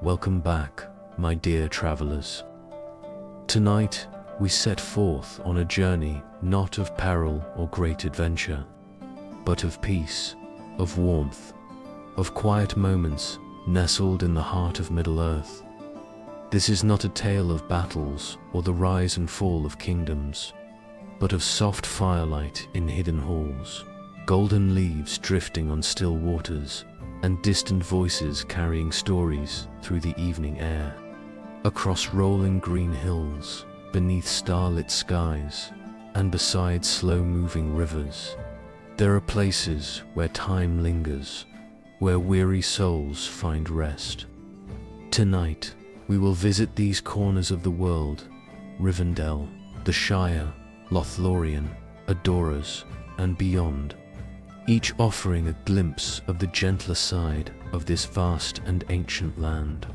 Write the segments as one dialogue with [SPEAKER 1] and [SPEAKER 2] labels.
[SPEAKER 1] Welcome back, my dear travelers. Tonight, we set forth on a journey not of peril or great adventure, but of peace, of warmth, of quiet moments nestled in the heart of Middle-earth. This is not a tale of battles or the rise and fall of kingdoms, but of soft firelight in hidden halls, golden leaves drifting on still waters, and distant voices carrying stories through the evening air. Across rolling green hills, beneath starlit skies, and beside slow-moving rivers, there are places where time lingers, where weary souls find rest. Tonight, we will visit these corners of the world: Rivendell, the Shire, Lothlorien, Adoras, and beyond, each offering a glimpse of the gentler side of this vast and ancient land.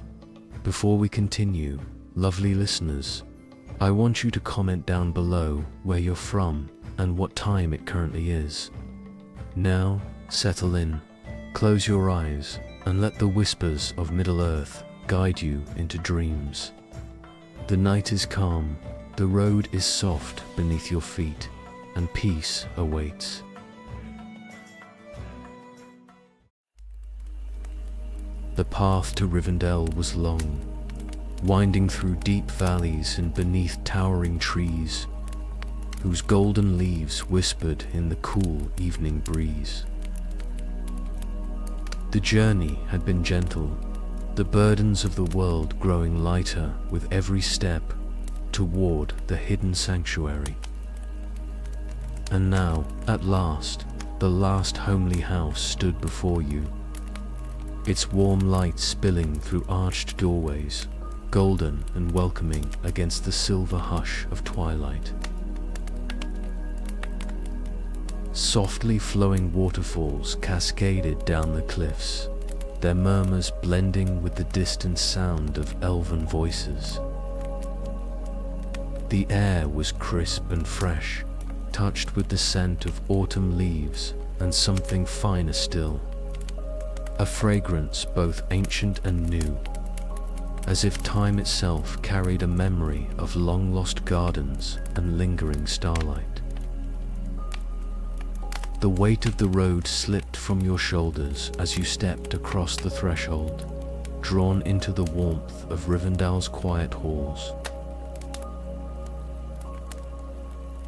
[SPEAKER 1] Before we continue, lovely listeners, I want you to comment down below where you're from and what time it currently is. Now, settle in, close your eyes, and let the whispers of Middle-earth guide you into dreams. The night is calm, the road is soft beneath your feet, and peace awaits. The path to Rivendell was long, winding through deep valleys and beneath towering trees, whose golden leaves whispered in the cool evening breeze. The journey had been gentle, the burdens of the world growing lighter with every step toward the hidden sanctuary. And now, at last, the last homely house stood before you, its warm light spilling through arched doorways, golden and welcoming against the silver hush of twilight. Softly flowing waterfalls cascaded down the cliffs, their murmurs blending with the distant sound of elven voices. The air was crisp and fresh, touched with the scent of autumn leaves and something finer still, a fragrance both ancient and new, as if time itself carried a memory of long-lost gardens and lingering starlight. The weight of the road slipped from your shoulders as you stepped across the threshold, drawn into the warmth of Rivendell's quiet halls.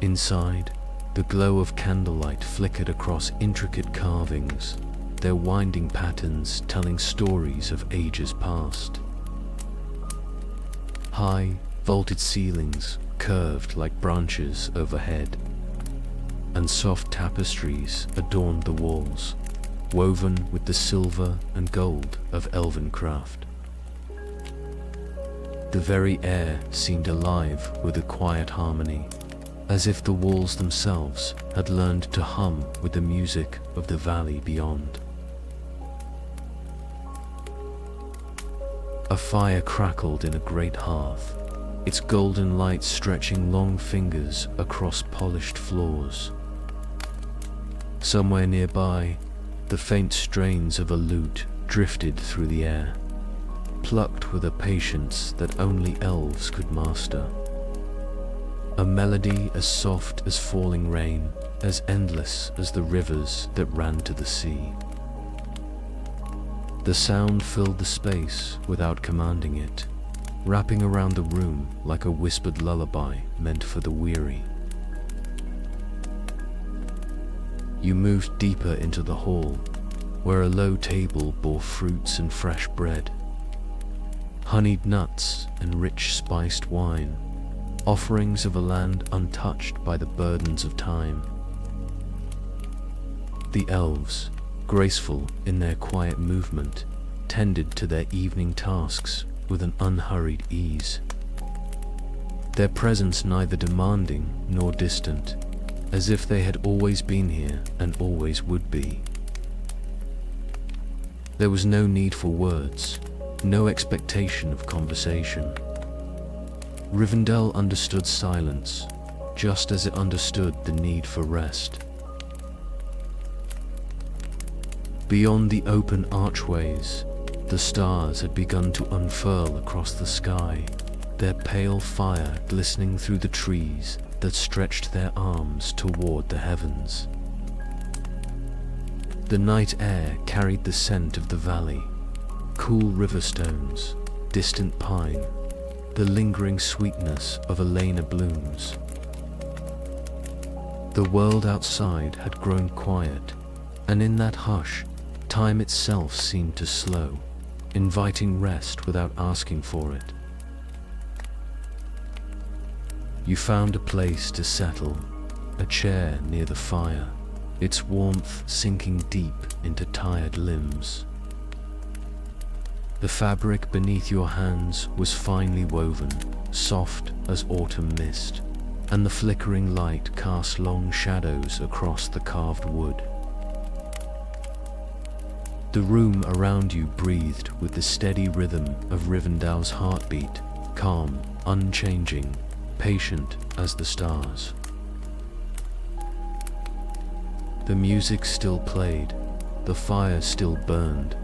[SPEAKER 1] Inside, the glow of candlelight flickered across intricate carvings, their winding patterns telling stories of ages past. High, vaulted ceilings curved like branches overhead, and soft tapestries adorned the walls, woven with the silver and gold of elven craft. The very air seemed alive with a quiet harmony, as if the walls themselves had learned to hum with the music of the valley beyond. A fire crackled in a great hearth, its golden light stretching long fingers across polished floors. Somewhere nearby, the faint strains of a lute drifted through the air, plucked with a patience that only elves could master. A melody as soft as falling rain, as endless as the rivers that ran to the sea. The sound filled the space without commanding it, wrapping around the room like a whispered lullaby meant for the weary. You moved deeper into the hall, where a low table bore fruits and fresh bread, honeyed nuts and rich spiced wine, offerings of a land untouched by the burdens of time. The elves, graceful in their quiet movement, tended to their evening tasks with an unhurried ease, their presence neither demanding nor distant, as if they had always been here and always would be. There was no need for words, no expectation of conversation. Rivendell understood silence, just as it understood the need for rest. Beyond the open archways, The stars had begun to unfurl across the sky, their pale fire glistening through the trees that stretched their arms toward the heavens. The night air carried the scent of the valley, cool river stones, distant pine, the lingering sweetness of Elena blooms. The world outside had grown quiet, and in that hush, time itself seemed to slow, inviting rest without asking for it. You found a place to settle, a chair near the fire, its warmth sinking deep into tired limbs. The fabric beneath your hands was finely woven, soft as autumn mist, and the flickering light cast long shadows across the carved wood. The room around you breathed with the steady rhythm of Rivendell's heartbeat, calm, unchanging, patient as the stars. The music still played, the fire still burned,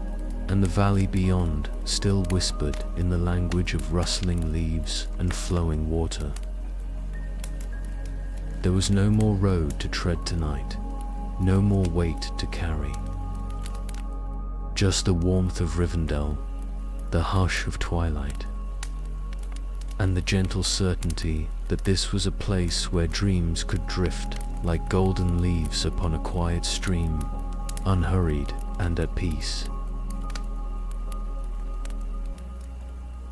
[SPEAKER 1] and the valley beyond still whispered in the language of rustling leaves and flowing water. There was no more road to tread tonight, no more weight to carry. Just the warmth of Rivendell, the hush of twilight, and the gentle certainty that this was a place where dreams could drift like golden leaves upon a quiet stream, unhurried and at peace.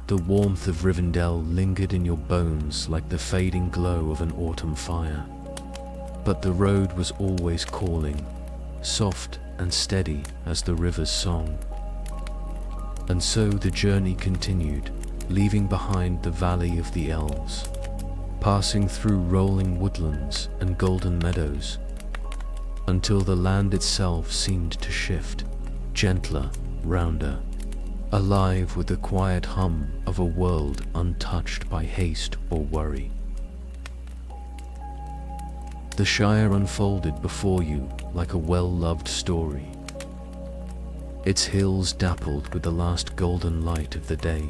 [SPEAKER 1] The warmth of Rivendell lingered in your bones like the fading glow of an autumn fire. But the road was always calling, soft and steady as the river's song. And so the journey continued, leaving behind the valley of the elves, passing through rolling woodlands and golden meadows, until the land itself seemed to shift, gentler, rounder, alive with the quiet hum of a world untouched by haste or worry. The Shire unfolded before you like a well-loved story, its hills dappled with the last golden light of the day,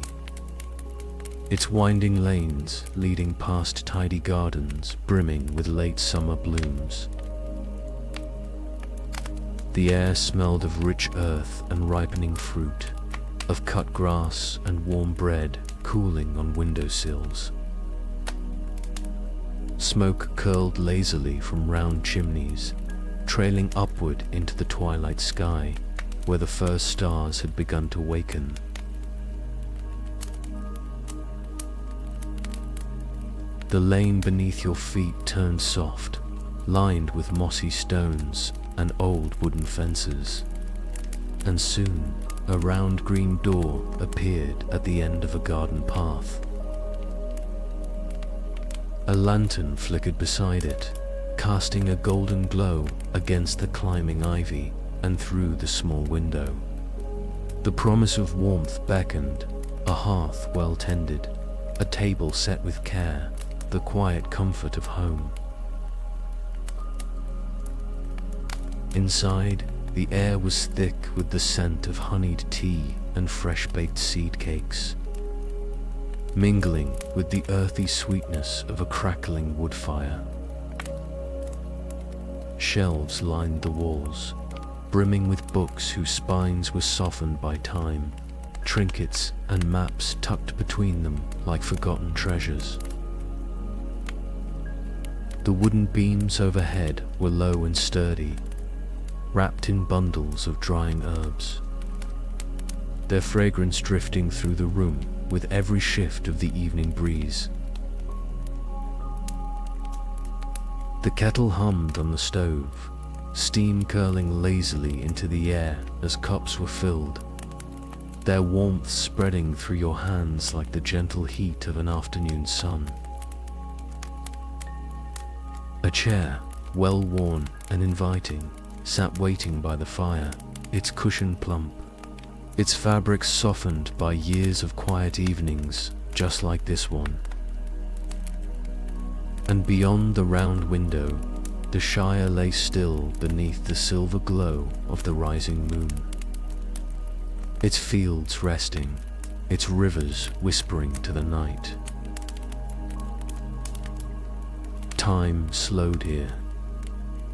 [SPEAKER 1] its winding lanes leading past tidy gardens brimming with late summer blooms. The air smelled of rich earth and ripening fruit, of cut grass and warm bread cooling on windowsills. Smoke curled lazily from round chimneys, trailing upward into the twilight sky, where the first stars had begun to waken. The lane beneath your feet turned soft, lined with mossy stones and old wooden fences, and soon a round green door appeared at the end of a garden path. A lantern flickered beside it, casting a golden glow against the climbing ivy and through the small window. The promise of warmth beckoned, a hearth well tended, a table set with care, the quiet comfort of home. Inside, the air was thick with the scent of honeyed tea and fresh-baked seed cakes, mingling with the earthy sweetness of a crackling wood fire. Shelves lined the walls, brimming with books whose spines were softened by time, trinkets and maps tucked between them like forgotten treasures. The wooden beams overhead were low and sturdy, wrapped in bundles of drying herbs, their fragrance drifting through the room with every shift of the evening breeze. The kettle hummed on the stove, steam curling lazily into the air as cups were filled, their warmth spreading through your hands like the gentle heat of an afternoon sun. A chair, well worn and inviting, sat waiting by the fire, its cushion plump, its fabric softened by years of quiet evenings just like this one. And beyond the round window, the Shire lay still beneath the silver glow of the rising moon. its fields resting, its rivers whispering to the night. Time slowed here.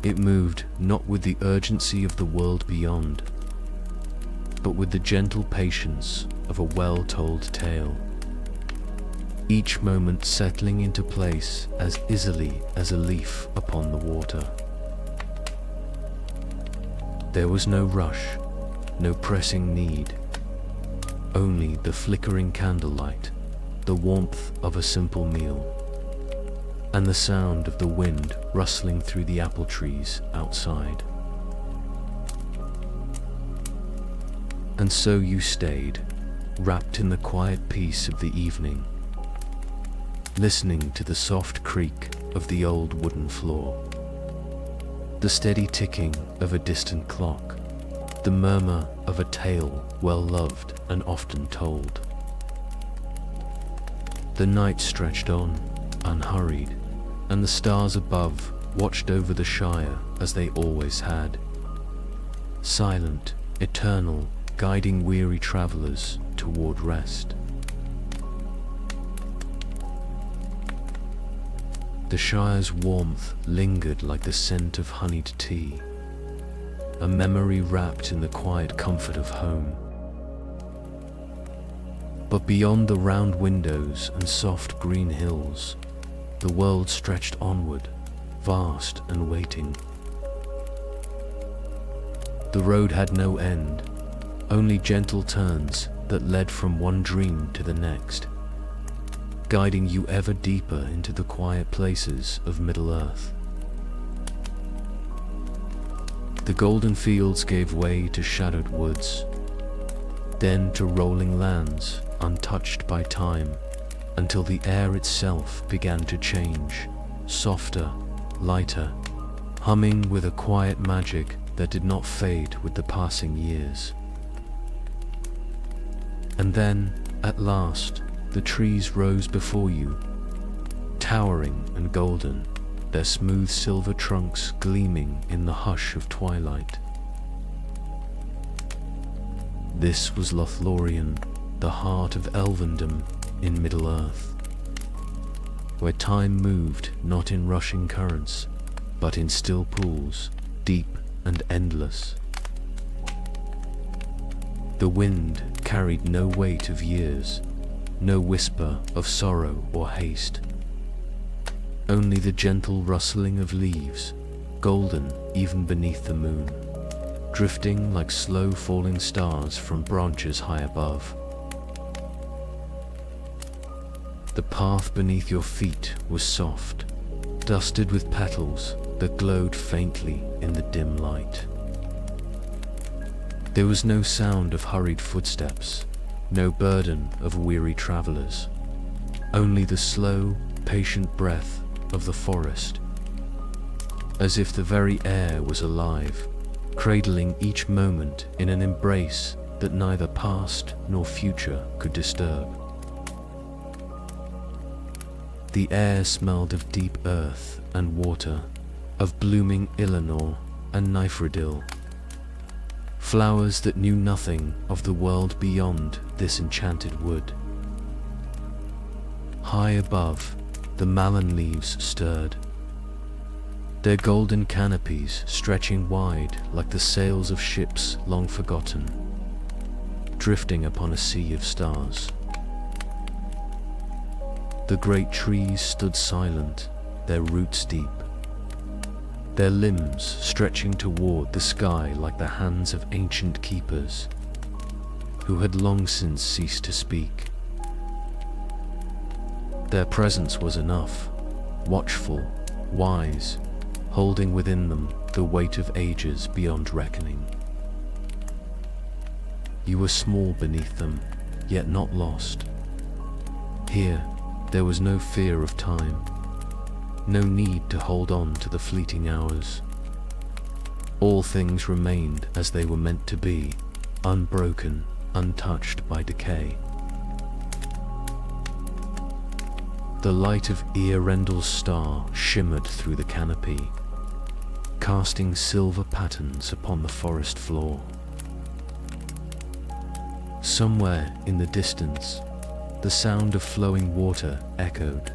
[SPEAKER 1] It moved not with the urgency of the world beyond, but with the gentle patience of a well-told tale, each moment settling into place as easily as a leaf upon the water. There was no rush, no pressing need, only the flickering candlelight, the warmth of a simple meal, and the sound of the wind rustling through the apple trees outside. And so you stayed, wrapped in the quiet peace of the evening, listening to the soft creak of the old wooden floor, the steady ticking of a distant clock, the murmur of a tale well loved and often told. The night stretched on, unhurried, and the stars above watched over the Shire as they always had, silent, eternal, guiding weary travelers toward rest. The Shire's warmth lingered like the scent of honeyed tea, a memory wrapped in the quiet comfort of home. But beyond the round windows and soft green hills, the world stretched onward, vast and waiting. The road had no end, only gentle turns that led from one dream to the next, guiding you ever deeper into the quiet places of Middle-earth. The golden fields gave way to shadowed woods, then to rolling lands untouched by time, until the air itself began to change, softer, lighter, humming with a quiet magic that did not fade with the passing years. And then, at last, the trees rose before you, towering and golden, their smooth silver trunks gleaming in the hush of twilight. This was Lothlorien, the heart of Elvendom in Middle-earth, where time moved not in rushing currents, but in still pools, deep and endless. The wind carried no weight of years, no whisper of sorrow or haste, only the gentle rustling of leaves, golden even beneath the moon, drifting like slow falling stars from branches high above. The path beneath your feet was soft, dusted with petals that glowed faintly in the dim light. There was no sound of hurried footsteps, no burden of weary travelers, only the slow, patient breath of the forest, as if the very air was alive, cradling each moment in an embrace that neither past nor future could disturb. The air smelled of deep earth and water, of blooming Ilanor and Nifredil, flowers that knew nothing of the world beyond this enchanted wood. High above, the malon leaves stirred, their golden canopies stretching wide like the sails of ships long forgotten, drifting upon a sea of stars. The great trees stood silent, their roots deep, their limbs stretching toward the sky like the hands of ancient keepers who had long since ceased to speak. Their presence was enough, watchful, wise, holding within them the weight of ages beyond reckoning. You were small beneath them, yet not lost. Here, there was no fear of time, no need to hold on to the fleeting hours. All things remained as they were meant to be, unbroken, untouched by decay. The light of Earendil's star shimmered through the canopy, casting silver patterns upon the forest floor. Somewhere in the distance, the sound of flowing water echoed,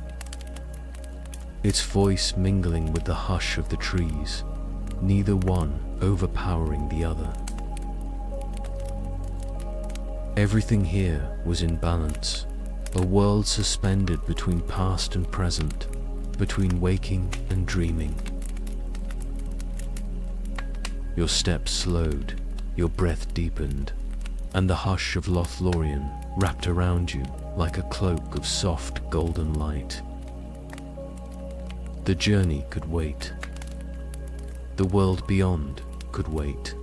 [SPEAKER 1] its voice mingling with the hush of the trees, neither one overpowering the other. Everything here was in balance, a world suspended between past and present, between waking and dreaming. Your steps slowed, your breath deepened, and the hush of Lothlorien wrapped around you like a cloak of soft golden light. The journey could wait. The world beyond could wait.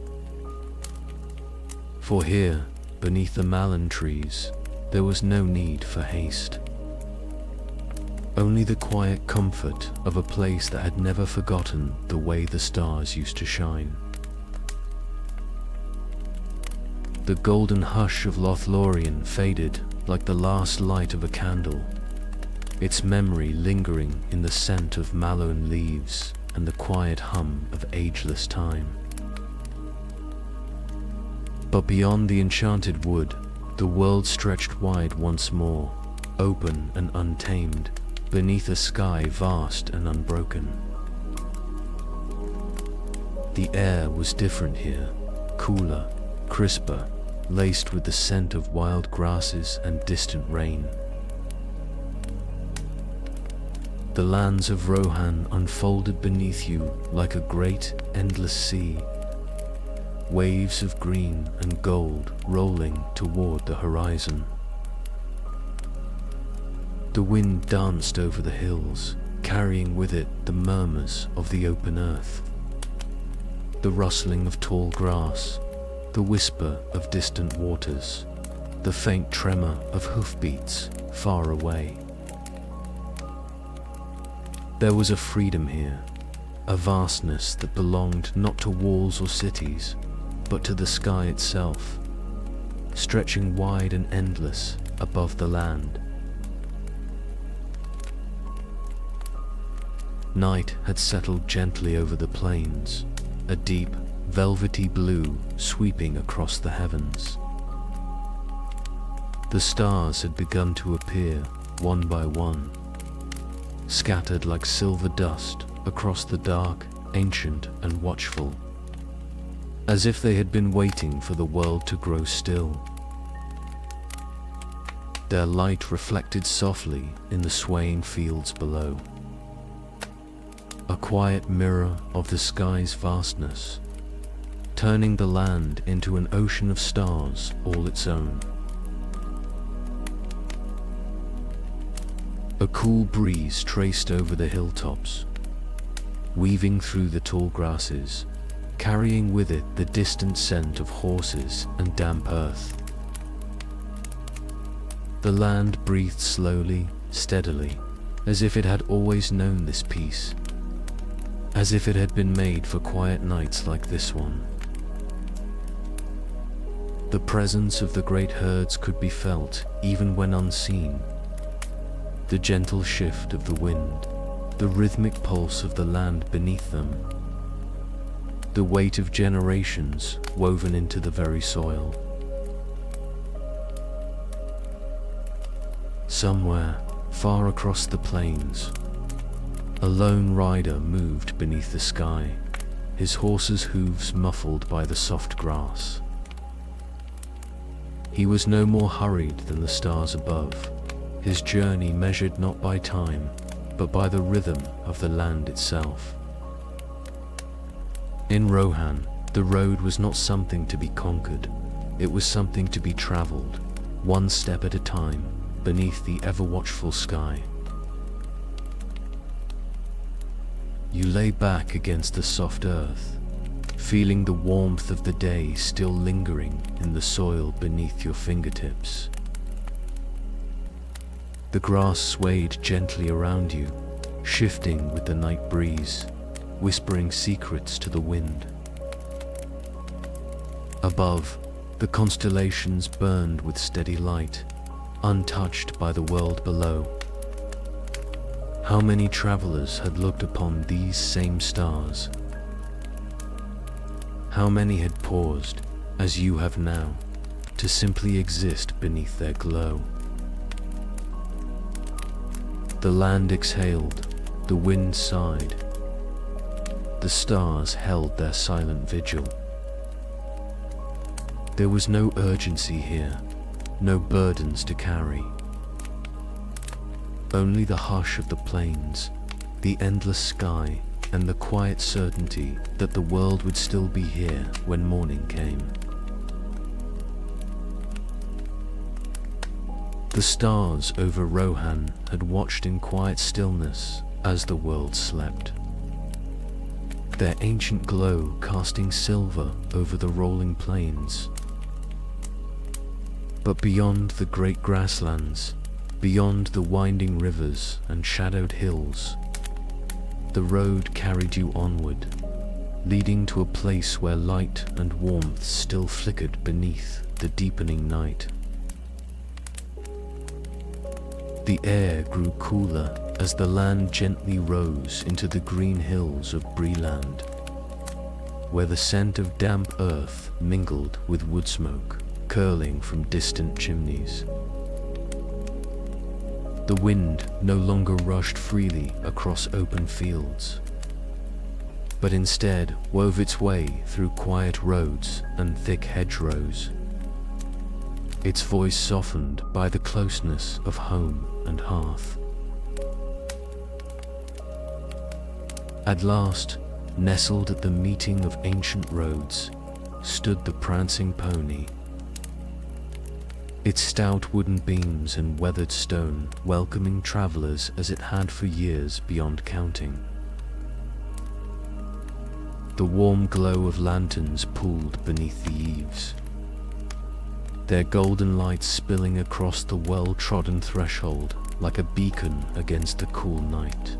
[SPEAKER 1] For here, beneath the malin trees, there was no need for haste. Only the quiet comfort of a place that had never forgotten the way the stars used to shine. The golden hush of Lothlorien faded like the last light of a candle, its memory lingering in the scent of mallown leaves and the quiet hum of ageless time. But beyond the enchanted wood, the world stretched wide once more, open and untamed, beneath a sky vast and unbroken. The air was different here, cooler, crisper, laced with the scent of wild grasses and distant rain. The lands of Rohan unfolded beneath you like a great, endless sea, waves of green and gold rolling toward the horizon. The wind danced over the hills, carrying with it the murmurs of the open earth, the rustling of tall grass, the whisper of distant waters, the faint tremor of hoofbeats far away. There was a freedom here, a vastness that belonged not to walls or cities, but to the sky itself, stretching wide and endless above the land. Night had settled gently over the plains, a deep, velvety blue sweeping across the heavens. The stars had begun to appear one by one, scattered like silver dust across the dark, ancient and watchful, as if they had been waiting for the world to grow still. Their light reflected softly in the swaying fields below, a quiet mirror of the sky's vastness, turning the land into an ocean of stars all its own. A cool breeze traced over the hilltops, weaving through the tall grasses, carrying with it the distant scent of horses and damp earth. The land breathed slowly, steadily, as if it had always known this peace, as if it had been made for quiet nights like this one. The presence of the great herds could be felt even when unseen. The gentle shift of the wind, the rhythmic pulse of the land beneath them, the weight of generations woven into the very soil. Somewhere, far across the plains, a lone rider moved beneath the sky, his horse's hooves muffled by the soft grass. He was no more hurried than the stars above, his journey measured not by time, but by the rhythm of the land itself. In Rohan, the road was not something to be conquered, it was something to be traveled, one step at a time, beneath the ever-watchful sky. You lay back against the soft earth, feeling the warmth of the day still lingering in the soil beneath your fingertips. The grass swayed gently around you, shifting with the night breeze, whispering secrets to the wind. Above, the constellations burned with steady light, untouched by the world below. How many travelers had looked upon these same stars? How many had paused, as you have now, to simply exist beneath their glow. The land exhaled, the wind sighed. The stars held their silent vigil. There was no urgency here, no burdens to carry. Only the hush of the plains, the endless sky, and the quiet certainty that the world would still be here when morning came. The stars over Rohan had watched in quiet stillness as the world slept, their ancient glow casting silver over the rolling plains. But beyond the great grasslands, beyond the winding rivers and shadowed hills, the road carried you onward, leading to a place where light and warmth still flickered beneath the deepening night. The air grew cooler as the land gently rose into the green hills of Breeland, where the scent of damp earth mingled with wood smoke curling from distant chimneys. The wind no longer rushed freely across open fields, but instead wove its way through quiet roads and thick hedgerows, its voice softened by the closeness of home and hearth. At last, nestled at the meeting of ancient roads, stood the prancing pony, its stout wooden beams and weathered stone welcoming travelers as it had for years beyond counting. The warm glow of lanterns pooled beneath the eaves, their golden lights spilling across the well-trodden threshold like a beacon against the cool night.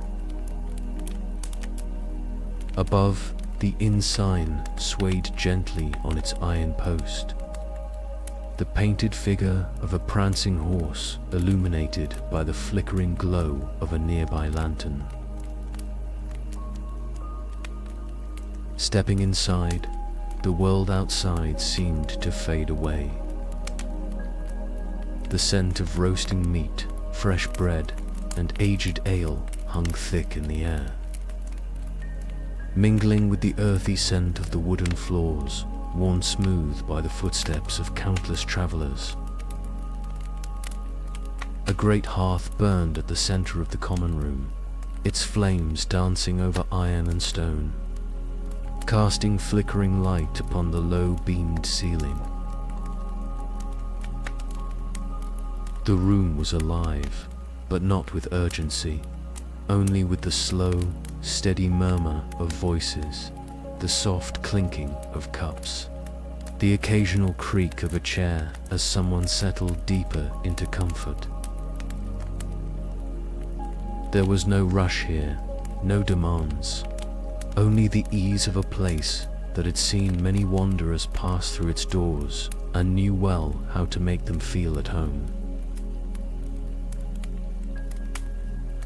[SPEAKER 1] Above, the inn sign swayed gently on its iron post, the painted figure of a prancing horse illuminated by the flickering glow of a nearby lantern. Stepping inside, the world outside seemed to fade away. The scent of roasting meat, fresh bread, and aged ale hung thick in the air, mingling with the earthy scent of the wooden floors, worn smooth by the footsteps of countless travelers. A great hearth burned at the center of the common room, its flames dancing over iron and stone, casting flickering light upon the low-beamed ceiling. The room was alive, but not with urgency, only with the slow, steady murmur of voices, the soft clinking of cups, the occasional creak of a chair as someone settled deeper into comfort. There was no rush here, no demands, only the ease of a place that had seen many wanderers pass through its doors and knew well how to make them feel at home.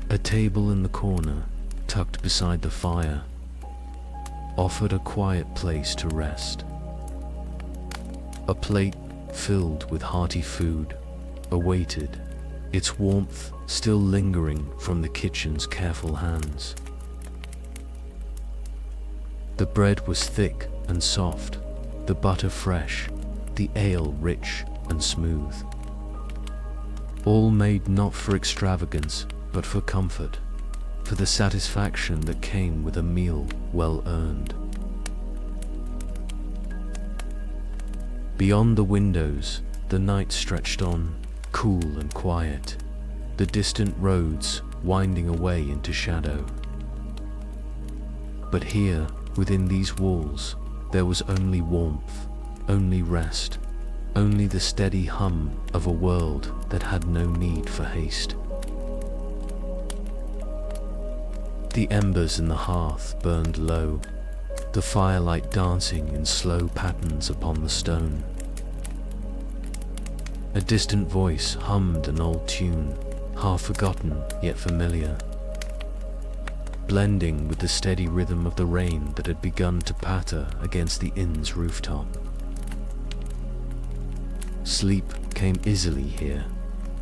[SPEAKER 1] A table in the corner, tucked beside the fire, offered a quiet place to rest. A plate filled with hearty food awaited, its warmth still lingering from the kitchen's careful hands. The bread was thick and soft, the butter fresh, the ale rich and smooth. All made not for extravagance, but for comfort, for the satisfaction that came with a meal well earned. Beyond the windows, the night stretched on, cool and quiet, the distant roads winding away into shadow. But here, within these walls, there was only warmth, only rest, only the steady hum of a world that had no need for haste. The embers in the hearth burned low, the firelight dancing in slow patterns upon the stone. A distant voice hummed an old tune, half forgotten yet familiar, blending with the steady rhythm of the rain that had begun to patter against the inn's rooftop. Sleep came easily here,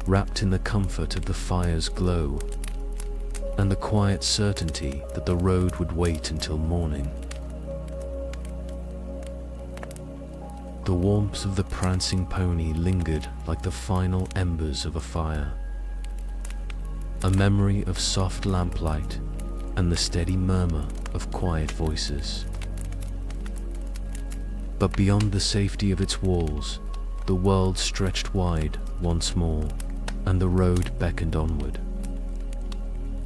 [SPEAKER 1] wrapped in the comfort of the fire's glow and the quiet certainty that the road would wait until morning. The warmth of the prancing pony lingered like the final embers of a fire, a memory of soft lamplight and the steady murmur of quiet voices. But beyond the safety of its walls, the world stretched wide once more, and the road beckoned onward,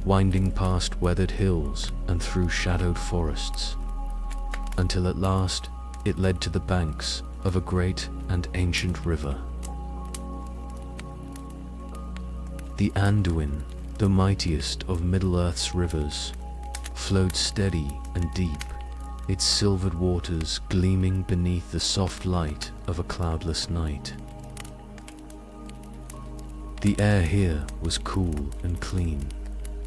[SPEAKER 1] winding past weathered hills and through shadowed forests, until at last it led to the banks of a great and ancient river. The Anduin, the mightiest of Middle-earth's rivers, flowed steady and deep, its silvered waters gleaming beneath the soft light of a cloudless night. The air here was cool and clean,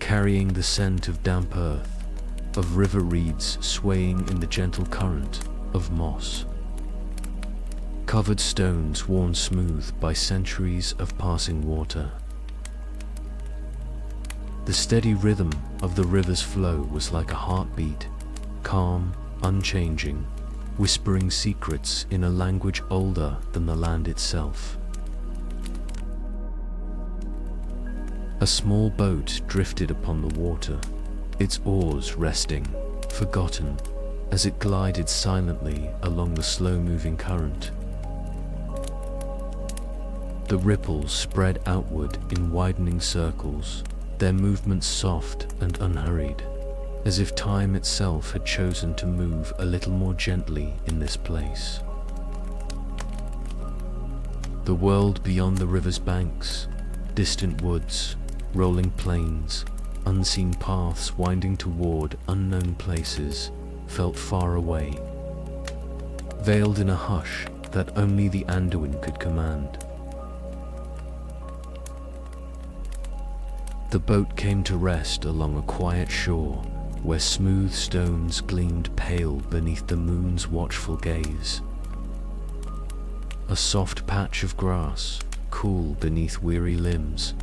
[SPEAKER 1] carrying the scent of damp earth, of river reeds swaying in the gentle current, of moss. Covered stones worn smooth by centuries of passing water. The steady rhythm of the river's flow was like a heartbeat, calm, unchanging, whispering secrets in a language older than the land itself. A small boat drifted upon the water, its oars resting, forgotten, as it glided silently along the slow-moving current. The ripples spread outward in widening circles, their movements soft and unhurried, as if time itself had chosen to move a little more gently in this place. The world beyond the river's banks, distant woods, rolling plains, unseen paths winding toward unknown places, felt far away, veiled in a hush that only the Anduin could command. The boat came to rest along a quiet shore where smooth stones gleamed pale beneath the moon's watchful gaze. A soft patch of grass, cool beneath weary limbs,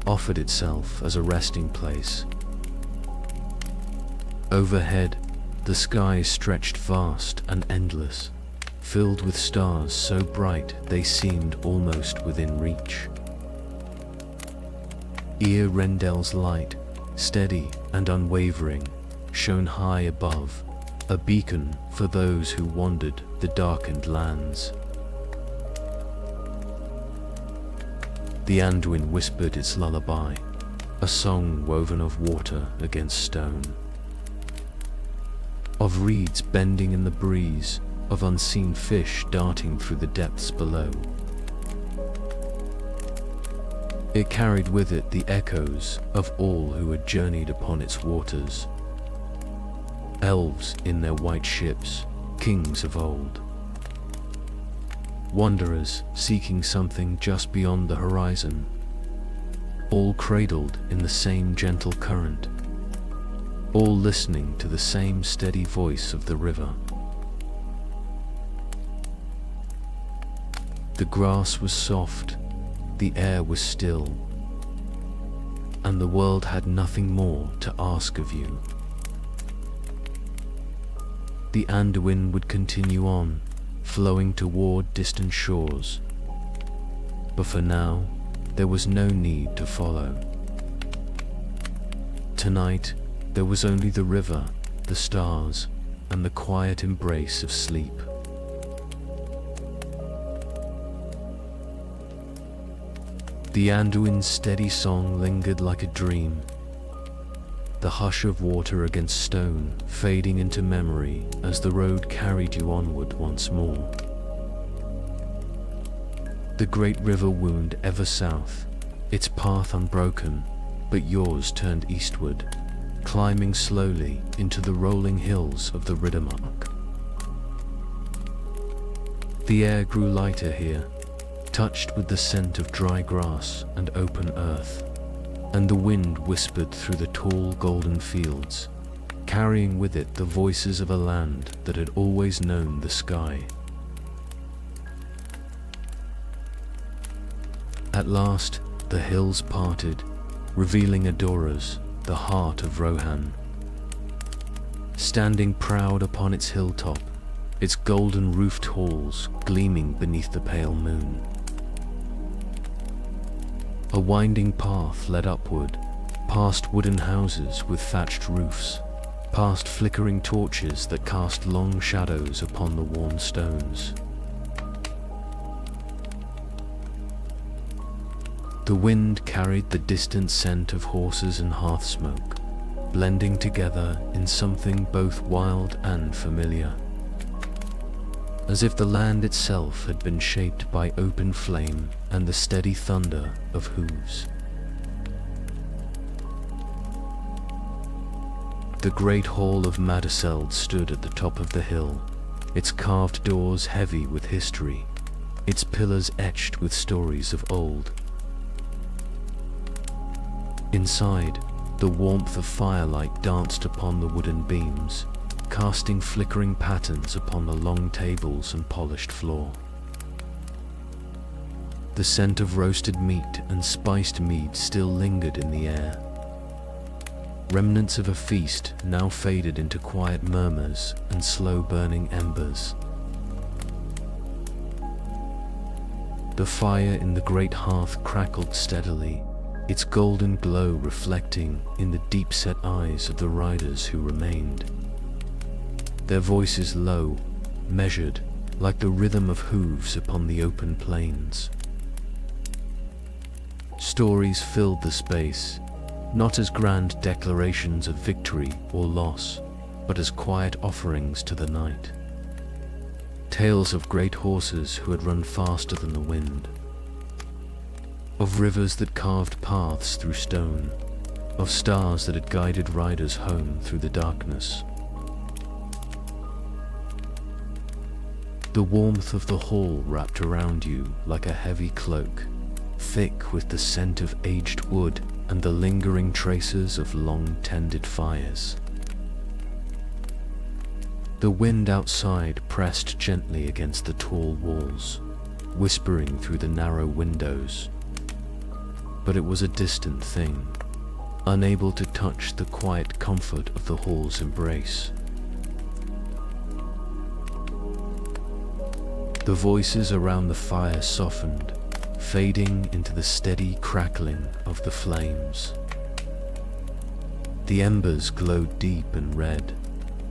[SPEAKER 1] offered itself as a resting place. Overhead, the sky stretched vast and endless, filled with stars so bright they seemed almost within reach. Ear Rendel's light, steady and unwavering, shone high above, a beacon for those who wandered the darkened lands. The Anduin whispered its lullaby, a song woven of water against stone, of reeds bending in the breeze, of unseen fish darting through the depths below. It carried with it the echoes of all who had journeyed upon its waters. Elves in their white ships, kings of old. Wanderers seeking something just beyond the horizon, all cradled in the same gentle current, all listening to the same steady voice of the river. The grass was soft, the air was still, and the world had nothing more to ask of you. The Anduin would continue on, flowing toward distant shores, but for now, there was no need to follow. Tonight, there was only the river, the stars, and the quiet embrace of sleep. The Anduin's steady song lingered like a dream, the hush of water against stone fading into memory as the road carried you onward once more. The great river wound ever south, its path unbroken, but yours turned eastward, climbing slowly into the rolling hills of the Riddermark. The air grew lighter here, touched with the scent of dry grass and open earth, and the wind whispered through the tall golden fields, carrying with it the voices of a land that had always known the sky. At last, the hills parted, revealing Adora's, the heart of Rohan. Standing proud upon its hilltop, its golden-roofed halls gleaming beneath the pale moon. A winding path led upward, past wooden houses with thatched roofs, past flickering torches that cast long shadows upon the worn stones. The wind carried the distant scent of horses and hearth smoke, blending together in something both wild and familiar, as if the land itself had been shaped by open flame and the steady thunder of hooves. The great hall of Madaseld stood at the top of the hill, its carved doors heavy with history, its pillars etched with stories of old. Inside, the warmth of firelight danced upon the wooden beams, casting flickering patterns upon the long tables and polished floor. The scent of roasted meat and spiced mead still lingered in the air. Remnants of a feast now faded into quiet murmurs and slow-burning embers. The fire in the great hearth crackled steadily, its golden glow reflecting in the deep-set eyes of the riders who remained. Their voices low, measured, like the rhythm of hooves upon the open plains. Stories filled the space, not as grand declarations of victory or loss, but as quiet offerings to the night. Tales of great horses who had run faster than the wind, of rivers that carved paths through stone, of stars that had guided riders home through the darkness. The warmth of the hall wrapped around you like a heavy cloak, thick with the scent of aged wood and the lingering traces of long-tended fires. The wind outside pressed gently against the tall walls, whispering through the narrow windows. But it was a distant thing, unable to touch the quiet comfort of the hall's embrace. The voices around the fire softened, fading into the steady crackling of the flames. The embers glowed deep and red,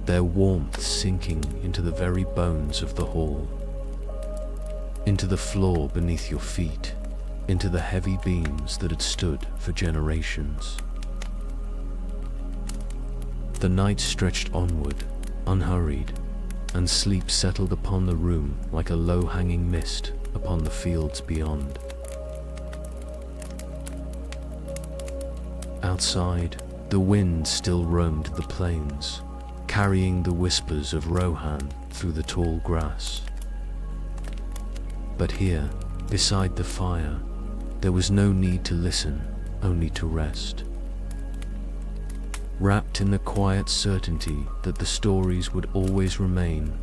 [SPEAKER 1] their warmth sinking into the very bones of the hall, into the floor beneath your feet, into the heavy beams that had stood for generations. The night stretched onward, unhurried, and sleep settled upon the room like a low-hanging mist upon the fields beyond. Outside, the wind still roamed the plains, carrying the whispers of Rohan through the tall grass. But here, beside the fire, there was no need to listen, only to rest. Wrapped in the quiet certainty that the stories would always remain,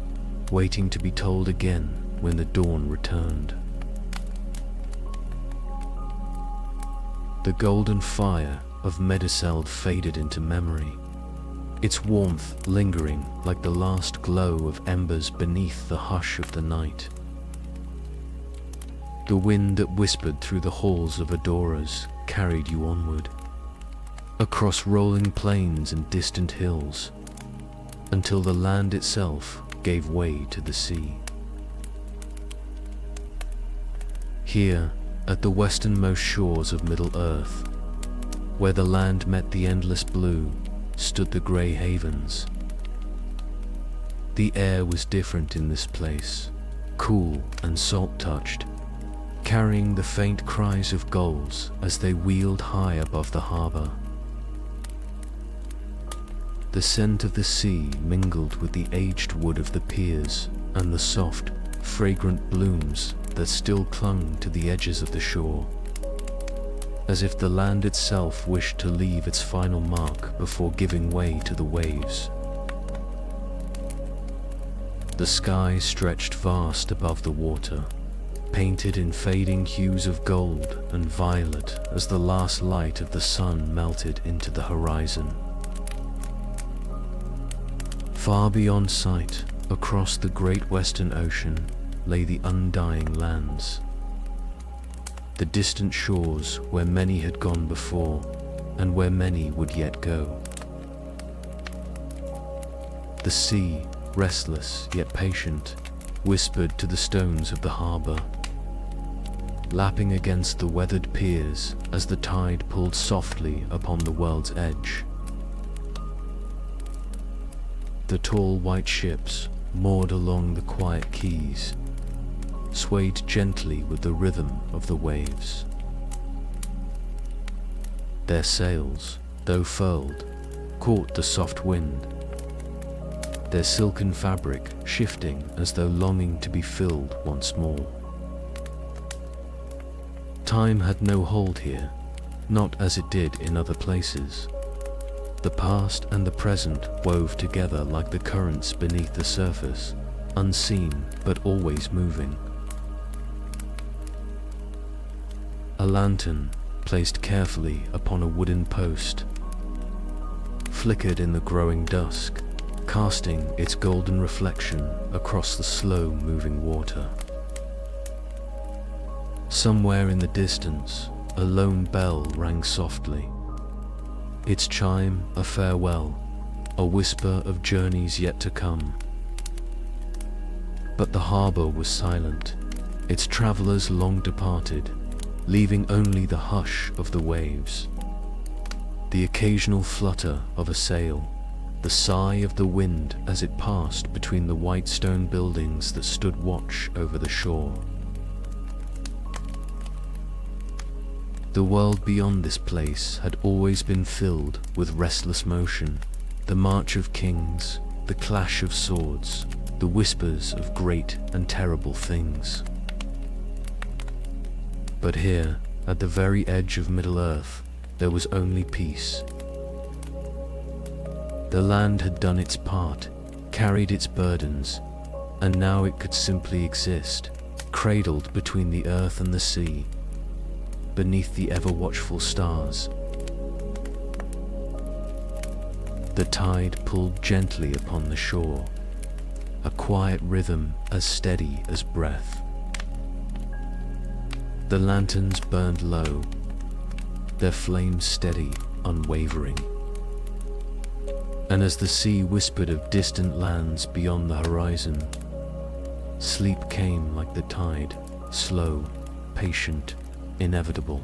[SPEAKER 1] waiting to be told again when the dawn returned. The golden fire of Meduseld faded into memory, its warmth lingering like the last glow of embers beneath the hush of the night. The wind that whispered through the halls of Adora's carried you onward, across rolling plains and distant hills, until the land itself gave way to the sea. Here, at the westernmost shores of Middle-earth, where the land met the endless blue, stood the grey havens. The air was different in this place, cool and salt-touched, carrying the faint cries of gulls as they wheeled high above the harbour. The scent of the sea mingled with the aged wood of the piers and the soft, fragrant blooms that still clung to the edges of the shore, as if the land itself wished to leave its final mark before giving way to the waves. The sky stretched vast above the water, painted in fading hues of gold and violet as the last light of the sun melted into the horizon. Far beyond sight, across the great western ocean, lay the undying lands. The distant shores where many had gone before, and where many would yet go. The sea, restless yet patient, whispered to the stones of the harbor, lapping against the weathered piers as the tide pulled softly upon the world's edge. The tall white ships, moored along the quiet quays, swayed gently with the rhythm of the waves. Their sails, though furled, caught the soft wind, their silken fabric shifting as though longing to be filled once more. Time had no hold here, not as it did in other places. The past and the present wove together like the currents beneath the surface, unseen but always moving. A lantern, placed carefully upon a wooden post, flickered in the growing dusk, casting its golden reflection across the slow-moving water. Somewhere in the distance, a lone bell rang softly, its chime a farewell, a whisper of journeys yet to come. But the harbor was silent, its travelers long departed, leaving only the hush of the waves, the occasional flutter of a sail, the sigh of the wind as it passed between the white stone buildings that stood watch over the shore. The world beyond this place had always been filled with restless motion, the march of kings, the clash of swords, the whispers of great and terrible things. But here, at the very edge of Middle-earth, there was only peace. The land had done its part, carried its burdens, and now it could simply exist, cradled between the earth and the sea, beneath the ever-watchful stars. The tide pulled gently upon the shore, a quiet rhythm as steady as breath. The lanterns burned low, their flames steady, unwavering. And as the sea whispered of distant lands beyond the horizon, sleep came like the tide, slow, patient, inevitable.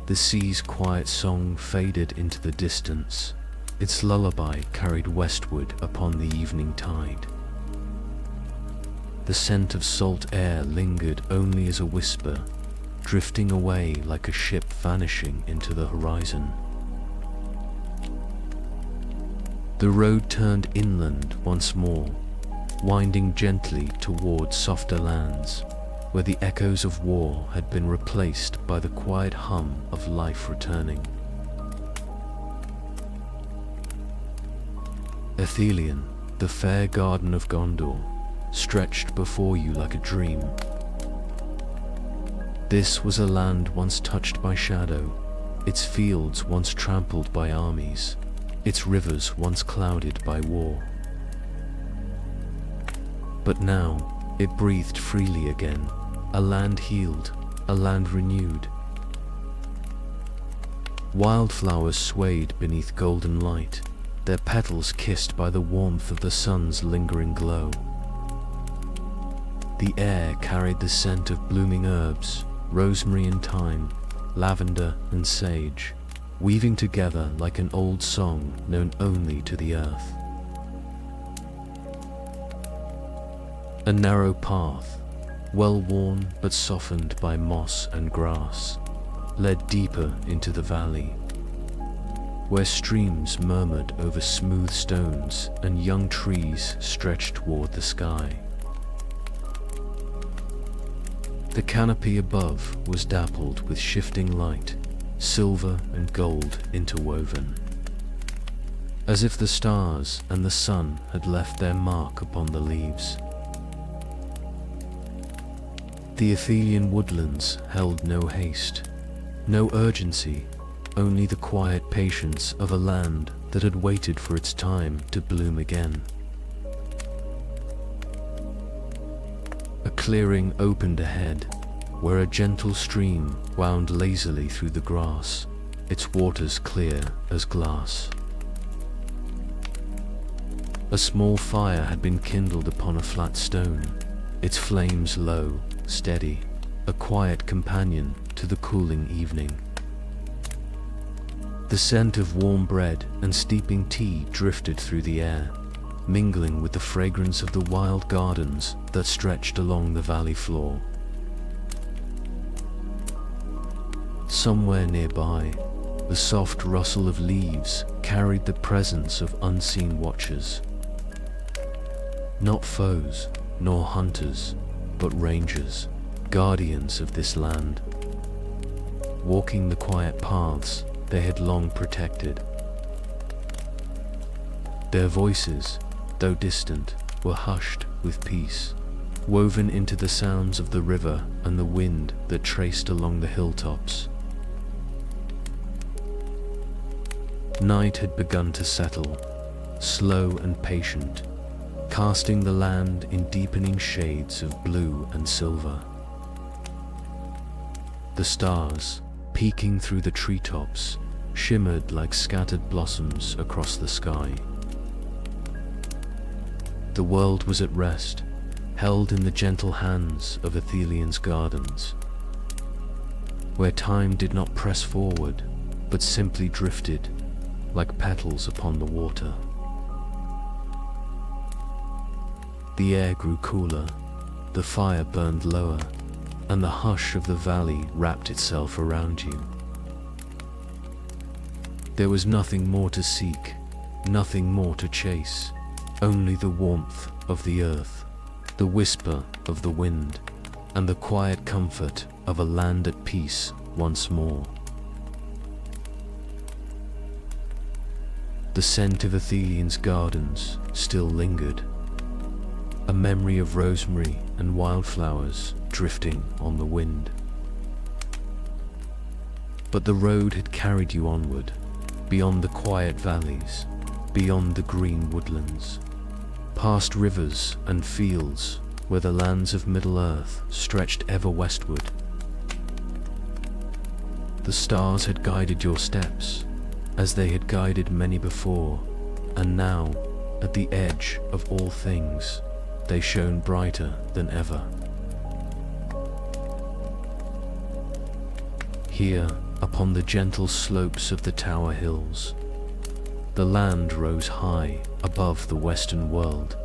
[SPEAKER 1] The sea's quiet song faded into the distance, its lullaby carried westward upon the evening tide. The scent of salt air lingered only as a whisper, drifting away like a ship vanishing into the horizon. The road turned inland once more, winding gently toward softer lands, where the echoes of war had been replaced by the quiet hum of life returning. Ethelion, the fair garden of Gondor, stretched before you like a dream. This was a land once touched by shadow, its fields once trampled by armies, its rivers once clouded by war. But now it breathed freely again, a land healed, a land renewed. Wildflowers swayed beneath golden light, their petals kissed by the warmth of the sun's lingering glow. The air carried the scent of blooming herbs, rosemary and thyme, lavender and sage, weaving together like an old song known only to the earth. A narrow path, well-worn but softened by moss and grass, led deeper into the valley, where streams murmured over smooth stones and young trees stretched toward the sky. The canopy above was dappled with shifting light, silver and gold interwoven, as if the stars and the sun had left their mark upon the leaves. The Athelian woodlands held no haste, no urgency, only the quiet patience of a land that had waited for its time to bloom again. A clearing opened ahead, where a gentle stream wound lazily through the grass, its waters clear as glass. A small fire had been kindled upon a flat stone, its flames low, steady, a quiet companion to the cooling evening. The scent of warm bread and steeping tea drifted through the air, mingling with the fragrance of the wild gardens that stretched along the valley floor. Somewhere nearby, the soft rustle of leaves carried the presence of unseen watchers. Not foes, nor hunters, but rangers, guardians of this land, walking the quiet paths they had long protected. Their voices, though distant, were hushed with peace, woven into the sounds of the river and the wind that traced along the hilltops. Night had begun to settle, slow and patient, casting the land in deepening shades of blue and silver. The stars, peeking through the treetops, shimmered like scattered blossoms across the sky. The world was at rest, held in the gentle hands of Athelian's gardens, where time did not press forward, but simply drifted, like petals upon the water. The air grew cooler, the fire burned lower, and the hush of the valley wrapped itself around you. There was nothing more to seek, nothing more to chase, only the warmth of the earth, the whisper of the wind, and the quiet comfort of a land at peace once more. The scent of Athelian's gardens still lingered, a memory of rosemary and wildflowers drifting on the wind. But the road had carried you onward, beyond the quiet valleys, beyond the green woodlands, past rivers and fields where the lands of Middle-earth stretched ever westward. The stars had guided your steps, as they had guided many before, and now, at the edge of all things, they shone brighter than ever. Here, upon the gentle slopes of the Tower Hills, the land rose high above the western world,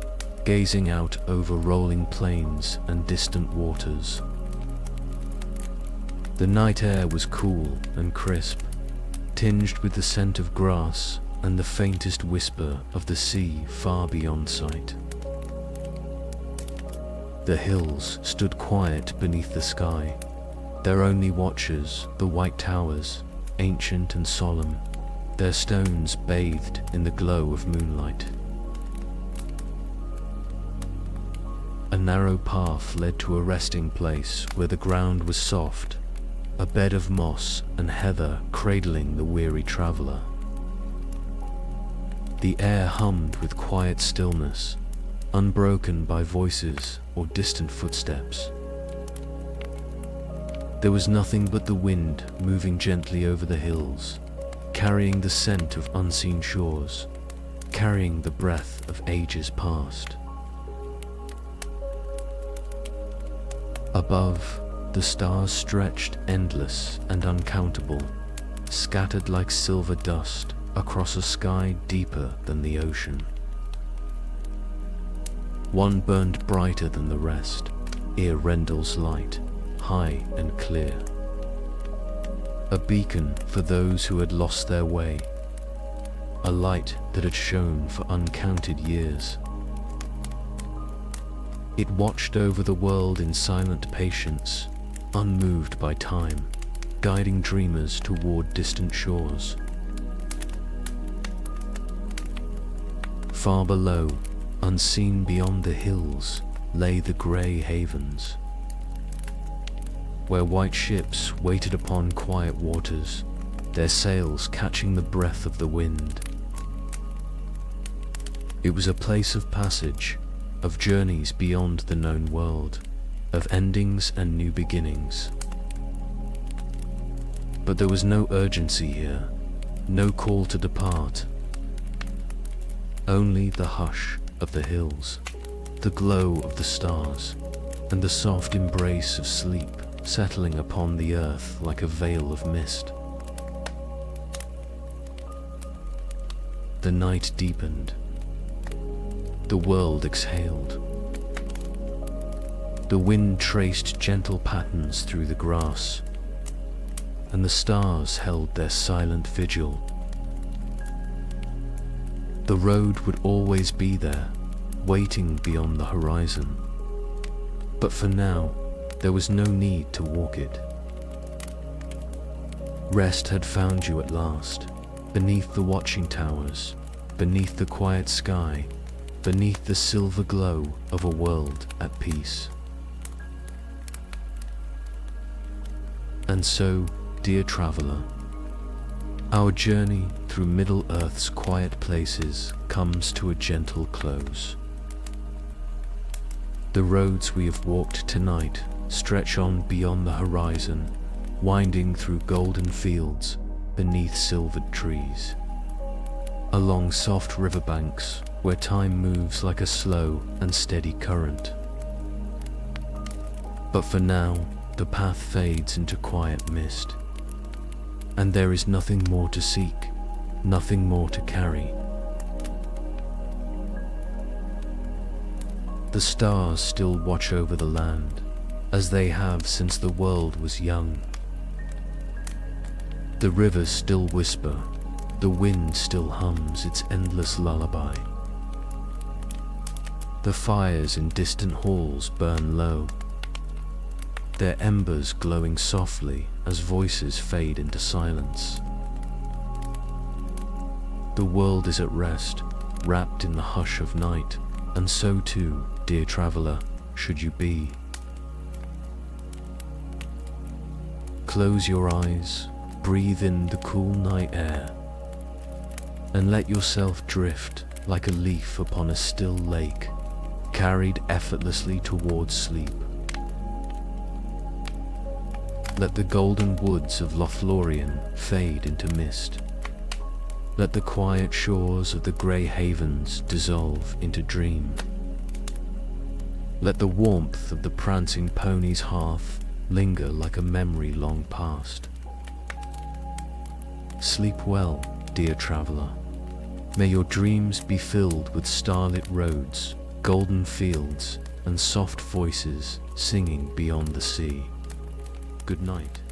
[SPEAKER 1] gazing out over rolling plains and distant waters. The night air was cool and crisp, tinged with the scent of grass and the faintest whisper of the sea far beyond sight. The hills stood quiet beneath the sky, their only watchers the white towers, ancient and solemn, their stones bathed in the glow of moonlight. A narrow path led to a resting place where the ground was soft, a bed of moss and heather cradling the weary traveler. The air hummed with quiet stillness, unbroken by voices or distant footsteps. There was nothing but the wind moving gently over the hills, carrying the scent of unseen shores, carrying the breath of ages past. Above, the stars stretched endless and uncountable, scattered like silver dust across a sky deeper than the ocean. One burned brighter than the rest, Earendil's light, high and clear. A beacon for those who had lost their way, a light that had shone for uncounted years. It watched over the world in silent patience, unmoved by time, guiding dreamers toward distant shores. Far below, unseen beyond the hills, lay the grey havens. where white ships waited upon quiet waters, their sails catching the breath of the wind. It was a place of passage, of journeys beyond the known world, of endings and new beginnings. But there was no urgency here, no call to depart. Only the hush of the hills, the glow of the stars, and the soft embrace of sleep settling upon the earth like a veil of mist. The night deepened. The world exhaled. The wind traced gentle patterns through the grass, and the stars held their silent vigil. The road would always be there, waiting beyond the horizon. But for now, there was no need to walk it. Rest had found you at last, beneath the watching towers, beneath the quiet sky, beneath the silver glow of a world at peace. And so, dear traveler, our journey through Middle Earth's quiet places comes to a gentle close. The roads we have walked tonight stretch on beyond the horizon, winding through golden fields beneath silvered trees, along soft riverbanks where time moves like a slow and steady current. But for now, the path fades into quiet mist, and there is nothing more to seek, nothing more to carry. The stars still watch over the land, as they have since the world was young. The rivers still whisper, the wind still hums its endless lullaby. The fires in distant halls burn low, their embers glowing softly as voices fade into silence. The world is at rest, wrapped in the hush of night, and so too, dear traveler, should you be. Close your eyes, breathe in the cool night air, and let yourself drift like a leaf upon a still lake, carried effortlessly towards sleep. Let the golden woods of Lothlorien fade into mist. Let the quiet shores of the grey havens dissolve into dream. Let the warmth of the prancing pony's hearth linger like a memory long past. Sleep well, dear traveler. May your dreams be filled with starlit roads, golden fields, and soft voices singing beyond the sea. Good night.